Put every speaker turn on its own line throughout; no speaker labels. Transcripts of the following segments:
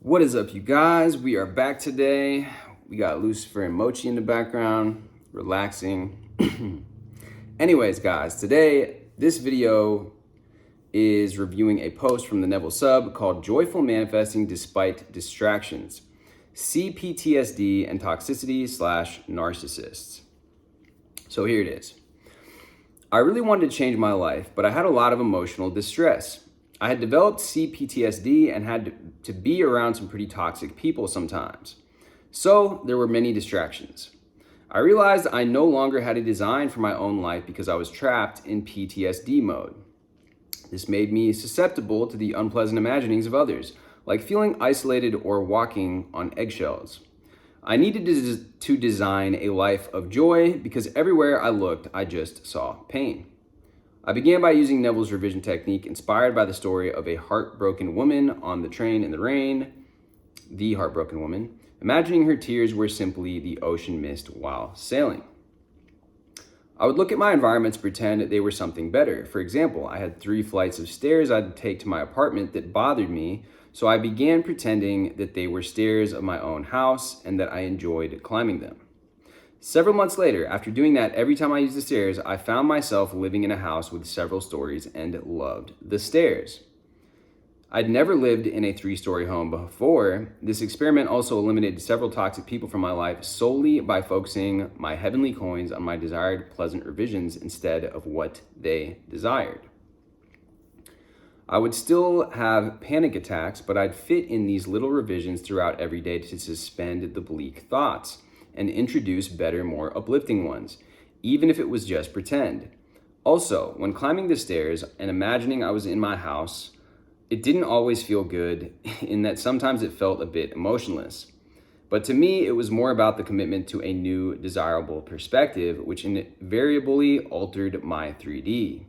What is up, you guys? We are back today. We got Lucifer and Mochi in the background, relaxing. Anyways, guys, today, this video is reviewing a post from the Neville sub called Joyful Manifesting Despite Distractions, CPTSD and Toxicity / Narcissists. So here it is. I really wanted to change my life, but I had a lot of emotional distress. I had developed CPTSD and had to be around some pretty toxic people sometimes. So there were many distractions. I realized I no longer had a design for my own life because I was trapped in PTSD mode. This made me susceptible to the unpleasant imaginings of others, like feeling isolated or walking on eggshells. I needed to design a life of joy because everywhere I looked, I just saw pain. I began by using Neville's revision technique inspired by the story of a heartbroken woman on the train in the rain, the heartbroken woman, imagining her tears were simply the ocean mist while sailing. I would look at my environment to pretend they were something better. For example, I had 3 flights of stairs I'd take to my apartment that bothered me, so I began pretending that they were stairs of my own house and that I enjoyed climbing them. Several months later, after doing that every time I used the stairs, I found myself living in a house with several stories and loved the stairs. I'd never lived in a 3-story home before. This experiment also eliminated several toxic people from my life solely by focusing my heavenly coins on my desired pleasant revisions instead of what they desired. I would still have panic attacks, but I'd fit in these little revisions throughout every day to suspend the bleak thoughts and introduce better, more uplifting ones, even if it was just pretend. Also, when climbing the stairs and imagining I was in my house, it didn't always feel good in that sometimes it felt a bit emotionless. But to me, it was more about the commitment to a new, desirable perspective, which invariably altered my 3D.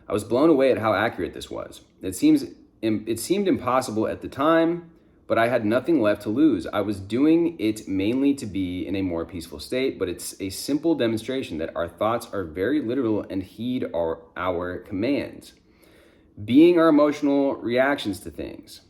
I was blown away at how accurate this was. It seemed impossible at the time, but I had nothing left to lose. I was doing it mainly to be in a more peaceful state, but it's a simple demonstration that our thoughts are very literal and heed our commands, being our emotional reactions to things.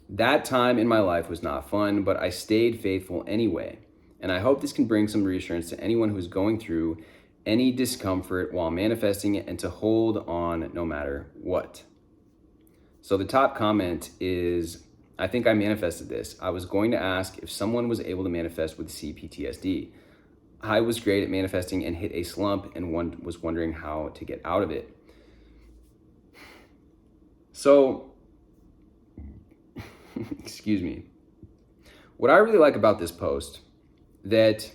That time in my life was not fun, but I stayed faithful anyway. And I hope this can bring some reassurance to anyone who's going through any discomfort while manifesting it and to hold on no matter what. So the top comment is, I think I manifested this. I was going to ask if someone was able to manifest with CPTSD. I was great at manifesting and hit a slump and was wondering how to get out of it. So, excuse me. What I really like about this post that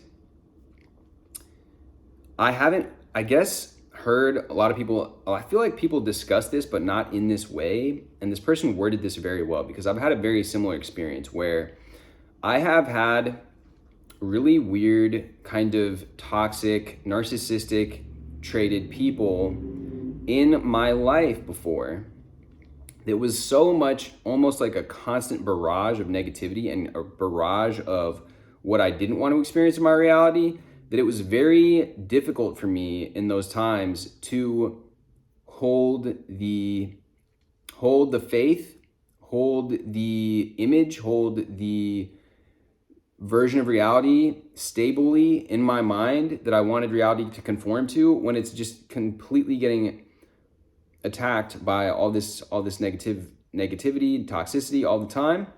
I haven't, I guess, heard a lot of people, I feel like people discuss this, but not in this way. And this person worded this very well because I've had a very similar experience where I have had really weird, kind of toxic, narcissistic traded people in my life before. It was so much, almost like a constant barrage of negativity and a barrage of what I didn't want to experience in my reality, that it was very difficult for me in those times to hold the faith, hold the image, hold the version of reality stably in my mind that I wanted reality to conform to when it's just completely getting attacked by all this negativity, toxicity all the time.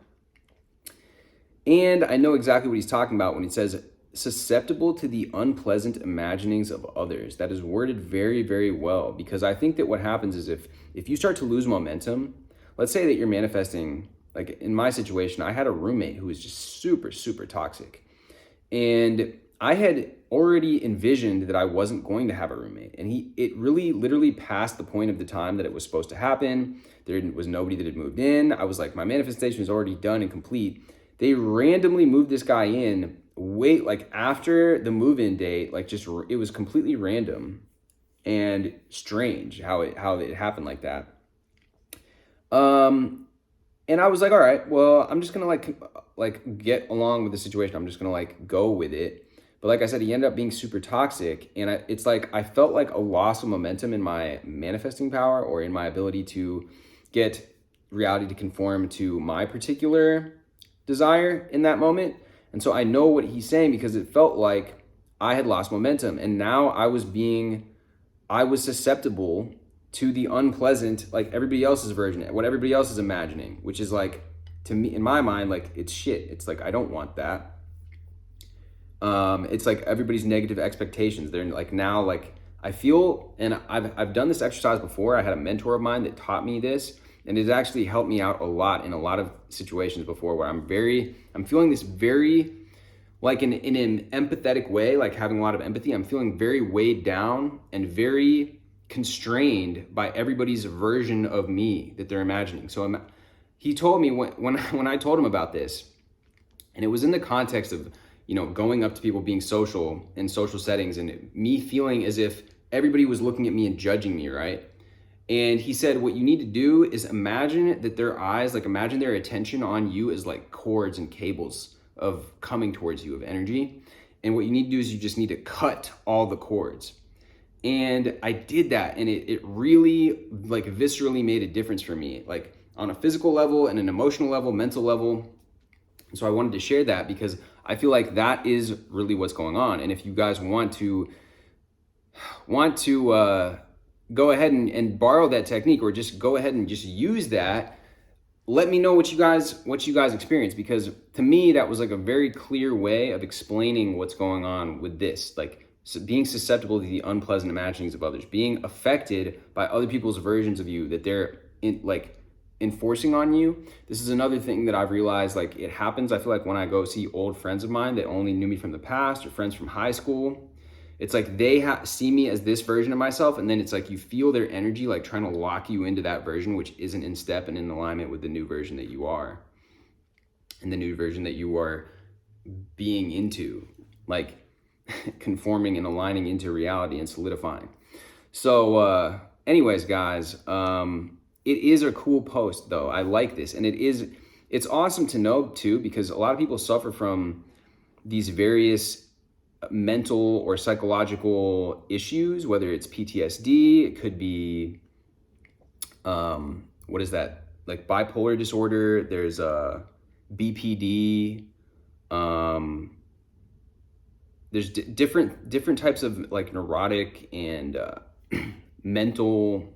And I know exactly what he's talking about when he says susceptible to the unpleasant imaginings of others. That is worded very, very well, because I think that what happens is if you start to lose momentum, let's say that you're manifesting, like in my situation, I had a roommate who was just super, super toxic. And I had already envisioned that I wasn't going to have a roommate. And it really literally passed the point of the time that it was supposed to happen. There was nobody that had moved in. I was like, my manifestation was already done and complete. They randomly moved this guy in after the move-in date, it was completely random and strange how it happened like that. And I was like, all right, well, I'm just gonna get along with the situation. I'm just gonna go with it. But like I said, he ended up being super toxic, and I felt like a loss of momentum in my manifesting power or in my ability to get reality to conform to my particular desire in that moment. And so I know what he's saying because it felt like I had lost momentum, and now I was susceptible to the unpleasant, like everybody else's version, what everybody else is imagining, which is like, to me, in my mind, like it's shit. It's like, I don't want that. It's like everybody's negative expectations. They're like, now, like I feel, and I've done this exercise before. I had a mentor of mine that taught me this, and it's actually helped me out a lot in a lot of situations before where I'm feeling this very, like in an empathetic way, like having a lot of empathy. I'm feeling very weighed down and very constrained by everybody's version of me that they're imagining. So he told me when I told him about this, and it was in the context of, going up to people, being social in social settings, and me feeling as if everybody was looking at me and judging me, right? And he said, what you need to do is imagine that their eyes, like imagine their attention on you as like cords and cables of coming towards you, of energy. And what you need to do is you just need to cut all the cords. And I did that, and it really like viscerally made a difference for me, like on a physical level and an emotional level, mental level. So I wanted to share that because I feel like that is really what's going on. And if you guys want to go ahead and borrow that technique, or just go ahead and just use that, let me know what you guys experience, because to me that was like a very clear way of explaining what's going on with this, like being susceptible to the unpleasant imaginings of others, being affected by other people's versions of you that they're enforcing on you. This is another thing that I've realized, like it happens, I feel like when I go see old friends of mine that only knew me from the past, or friends from high school, it's like they see me as this version of myself, and then it's like you feel their energy like trying to lock you into that version, which isn't in step and in alignment with the new version that you are, and the new version that you are being into, like conforming and aligning into reality and solidifying. So anyways, guys, it is a cool post though. I like this, and it's awesome to know too, because a lot of people suffer from these various mental or psychological issues, whether it's PTSD, it could be, what is that? Like bipolar disorder, there's BPD, there's different types of like neurotic and mental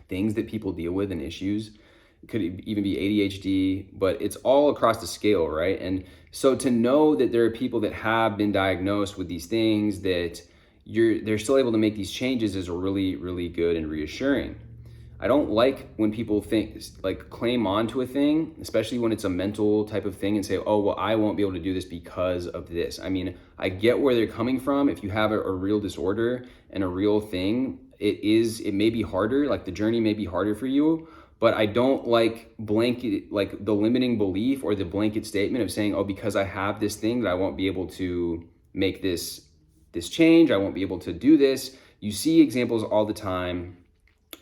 things that people deal with and issues. It could even be ADHD, but it's all across the scale, right? And so to know that there are people that have been diagnosed with these things, that they're still able to make these changes, is really, really good and reassuring. I don't like when people claim onto a thing, especially when it's a mental type of thing, and say, oh, well, I won't be able to do this because of this. I mean, I get where they're coming from. If you have a real disorder and a real thing, it may be harder, like the journey may be harder for you, but I don't like blanket, like the limiting belief or the blanket statement of saying, oh, because I have this thing that I won't be able to make this change, I won't be able to do this. You see examples all the time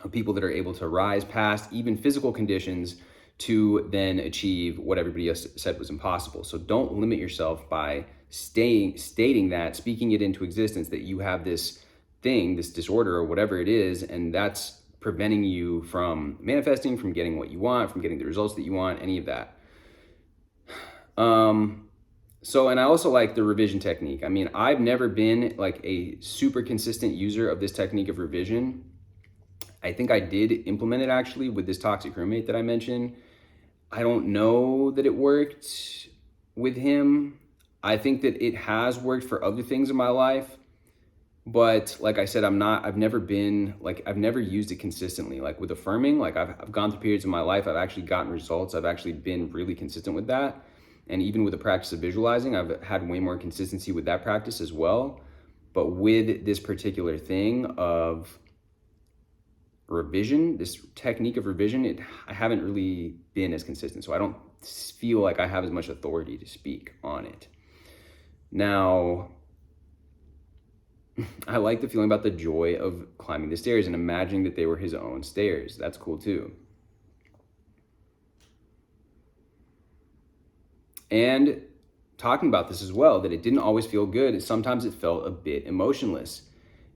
of people that are able to rise past even physical conditions to then achieve what everybody else said was impossible. So don't limit yourself by stating that, speaking it into existence, that you have this thing, this disorder or whatever it is, and that's preventing you from manifesting, from getting what you want, from getting the results that you want, any of that. And I also like the revision technique. I mean, I've never been like a super consistent user of this technique of revision. I think I did implement it actually with this toxic roommate that I mentioned. I don't know that it worked with him. I think that it has worked for other things in my life. But like I said, I've never used it consistently. Like with affirming, like I've gone through periods in my life, I've actually gotten results. I've actually been really consistent with that. And even with the practice of visualizing, I've had way more consistency with that practice as well. But with this particular thing of revision, this technique of revision, I haven't really been as consistent. So I don't feel like I have as much authority to speak on it. Now, I like the feeling about the joy of climbing the stairs and imagining that they were his own stairs. That's cool too. And talking about this as well, that it didn't always feel good. Sometimes it felt a bit emotionless,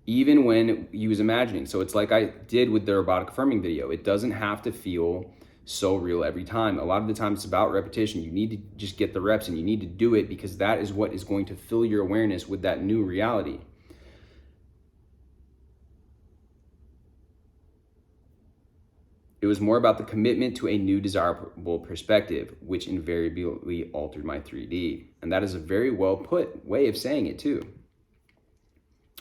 even when he was imagining. So it's like I did with the robotic affirming video. It doesn't have to feel so real every time. A lot of the time it's about repetition. You need to just get the reps, and you need to do it because that is what is going to fill your awareness with that new reality. It was more about the commitment to a new desirable perspective, which invariably altered my 3D. And that is a very well put way of saying it too,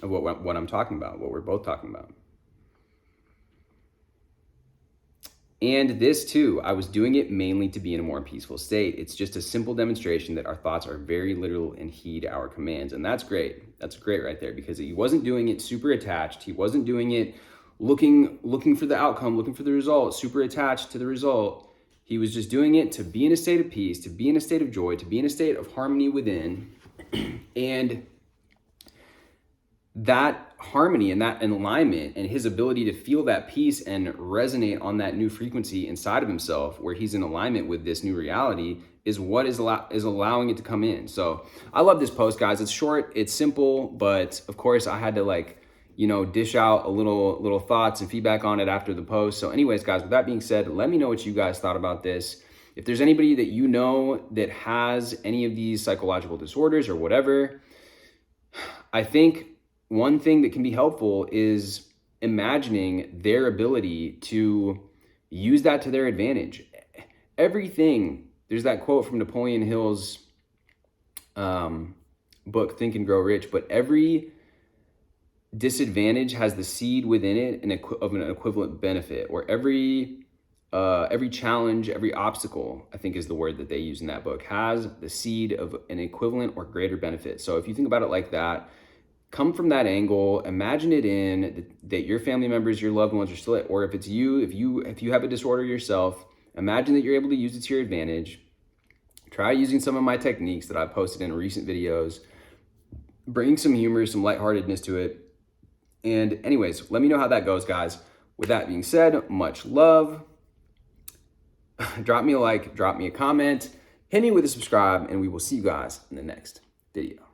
of what I'm talking about, what we're both talking about. And this too, I was doing it mainly to be in a more peaceful state. It's just a simple demonstration that our thoughts are very literal and heed our commands. And that's great. That's great right there, because he wasn't doing it super attached. He wasn't doing it looking for the outcome, looking for the result, super attached to the result. He was just doing it to be in a state of peace, to be in a state of joy, to be in a state of harmony within. And that harmony and that alignment and his ability to feel that peace and resonate on that new frequency inside of himself, where he's in alignment with this new reality, is what is allowing it to come in. So I love this post, guys. It's short, it's simple, but of course I had to dish out a little thoughts and feedback on it after the post. So anyways, guys, with that being said, let me know what you guys thought about this. If there's anybody that you know that has any of these psychological disorders or whatever, I think one thing that can be helpful is imagining their ability to use that to their advantage. Everything, there's that quote from Napoleon Hill's book, Think and Grow Rich, but every disadvantage has the seed within it of an equivalent benefit, or every challenge, every obstacle, I think is the word that they use in that book, has the seed of an equivalent or greater benefit. So if you think about it like that, come from that angle, imagine it in that your family members, your loved ones are still, or if it's you, if you have a disorder yourself, imagine that you're able to use it to your advantage. Try using some of my techniques that I've posted in recent videos, bring some humor, some lightheartedness to it. And anyways, let me know how that goes, guys. With that being said, much love. Drop me a like, drop me a comment, hit me with a subscribe, and we will see you guys in the next video.